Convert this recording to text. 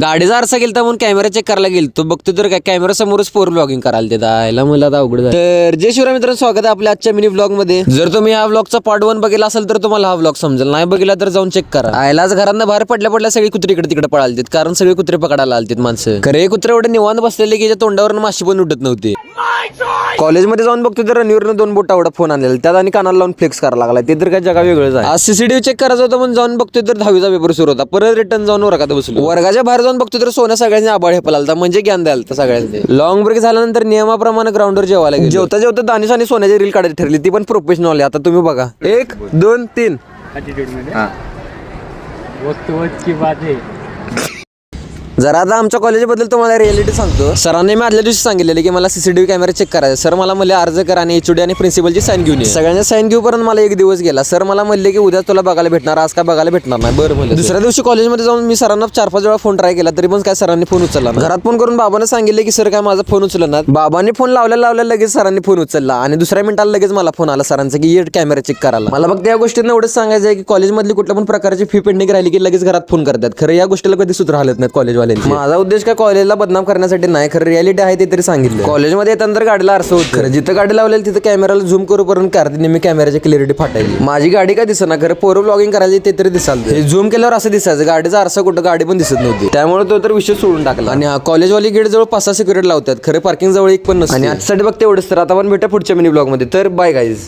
गाडीचा आरसा गेलता म्हणून कॅमेरा चेक करायला गेलतो, बघतो तर काय कॅमेरा समोरच पोर ब्लॉगिंग करायला देत आयला मला आता अवघड झालं. तर जय शिवराय मित्रांनो, स्वागत आहे आपल्या आजच्या मिनी ब्लॉग मध्ये. जर तुम्ही हा ब्लॉगचा पार्ट 1 बघितला असेल तर तुम्हाला हा ब्लॉग समजेल, नाही बघितला तर जाऊन चेक करा. आयलाच घरांना बाहेर पडल्या सगळी कुत्री इकडे तिकडे पळालतीत, कारण सगळे कुत्रे पकडायला आलतीत माणसं. खरे कुत्रे एवढे निवांत बसलेले की तोंडावरून माशी पण उडत नव्हती. कॉलेजमध्ये जाऊन बघतो तर रणवीरनं 2 बोटा एवढा फोन आणलेला, त्यात आणि कानाला लावून फ्लेक्स करायला लागला. ते तर काय जगा वेगळंच आहे. आज सीसीटीव्ही चेक करायचं होतं म्हणून जाऊन बघतोय तर 10वीचा पेपर सुरू होता. परत रिटर्न जाऊन वर्गात बसलो. वर्गाच्या बाहेर जाऊन बघतो तर सोन्या सगळ्यांनी आबाळ हेपला, म्हणजे ज्ञान द्यायला सगळ्यांनी. लॉंग ब्रेक झाल्यानंतर नियमाप्रमाणे ग्राउंडवर जेवायला गेलो. जेवता दानिश आणि सोन्याची रील काढायची ठरली, ती पण प्रोफेशनल आहे. आता तुम्ही बघा, 1 2 3 जरा आता आमच्या कॉलेजबद्दल तुम्हाला रिअलिटी सांगतो. सरांनी मी आदल्या दिवशी सांगितलेले की मला सीसीटीव्ही कॅमेरा चेक करायचा. सर मला म्हणले अर्ज करा आणि एचओडी आणि प्रिन्सिपलची साईन घेऊन ये. सगळ्यांना साईन घेऊपर्यंत मला 1 दिवस गेला. सर मला म्हणले की उद्या तुला बघायला भेटणार, आज काय बघायला भेटणार नाही. बरं म्हणलं. दुसऱ्या दिवशी कॉलेजमध्ये जाऊन मी सरांना 4-5 वेळा फोन ट्राय केला, तरी पण काय सरांनी फोन उचलला. घरात फोन करून बाबांना सांगितले की सर काय माझा फोन उचलणार. बाबांनी फोन लावल्या लगेच सरांनी फोन उचलला आणि दुसऱ्या मिनिटाला लगेच मला फोन आला सरांचा की ये कॅमेरा चेक करायला. मला फक्त या गोष्टींना एवढंच सांगायचं आहे की कॉलेजमधली कुठल्या पण प्रकारची फी पेंडिंग राहिली की लगेच घरात फोन करतात. खरं या गोष्टीला कधी सूत्र हालत नाहीत कॉलेजवाल्यांची. माझा उद्देश काय कॉलेजला बदनाम करण्यासाठी नाही, खरं रिअलिटी आहे ते तरी सांगितलं. कॉलेजमध्ये येताना तर गाडीला आरसा होतं, खरं जिथं गाडी लावलेली तिथं कॅमेराला झूम करूपर्यंत कारती नेहमी कॅमेराची क्लिअरिटी फाटायची. माझी गाडी काय दिसना, खरं पोरं ब्लॉगिंग करायची ते तरी दिसाल. झूम केल्यावर असं दिसायचं, गाडीचा आरसा कुठं गाडी पण दिसत नव्हती. त्यामुळे तो तर विषय सोडून टाकला. आणि कॉलेजवाली गेट जवळ 5-6 सिक्युरिटी लावतात, खरं पार्किंग जवळ एक पण नसतं. आणि आजसाठी बघते एवढंच. तर आता आपण भेटा पुढच्या मिनी ब्लॉग मध्ये. तर बाय गाईज.